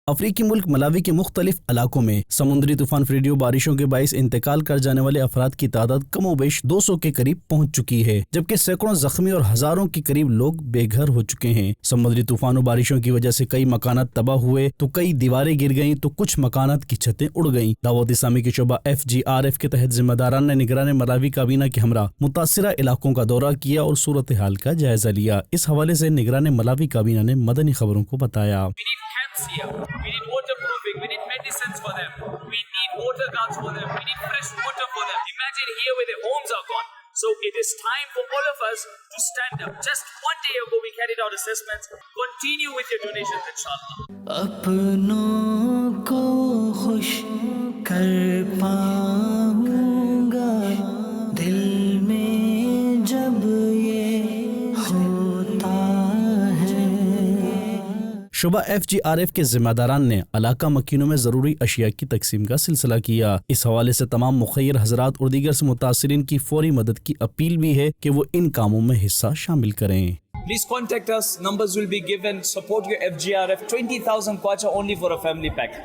افریقی ملک ملاوی کے مختلف علاقوں میں سمندری طوفان فریڈیو بارشوں کے باعث انتقال کر جانے والے افراد کی تعداد کم و بیش 200 کے قریب پہنچ چکی ہے، جبکہ سینکڑوں زخمی اور ہزاروں کے قریب لوگ بے گھر ہو چکے ہیں۔ سمندری طوفان و بارشوں کی وجہ سے کئی مکانات تباہ ہوئے تو کئی دیواریں گر گئیں تو کچھ مکانات کی چھتیں اڑ گئیں۔ دعوت اسلامی کے شعبہ FGRF کے تحت ذمہ داران نے نگران ملاوی کابینہ کے ہمراہ متاثرہ علاقوں کا دورہ کیا اور صورتحال کا جائزہ لیا۔ اس حوالے سے نگران ملاوی کابینہ نے مدنی خبروں کو بتایا۔ Here. We need waterproofing, we need medicines for them, we need water guns for them, we need fresh water for them. Imagine here where their homes are gone. So it is time for all of us to stand up. Just one day ago we carried out assessments. Continue with your donations, inshallah. اپنوں کو خوش کر پاؤں گا دل میں جب یہ ہوتا ہے۔ شعبہ FGRF کے ذمہ داران نے علاقہ مکینوں میں ضروری اشیاء کی تقسیم کا سلسلہ کیا۔ اس حوالے سے تمام مخیر حضرات اور دیگر سے متاثرین کی فوری مدد کی اپیل بھی ہے کہ وہ ان کاموں میں حصہ شامل کریں۔ Please contact us. Numbers will be given. Support your FGRF. 20,000 kwacha only for a family pack.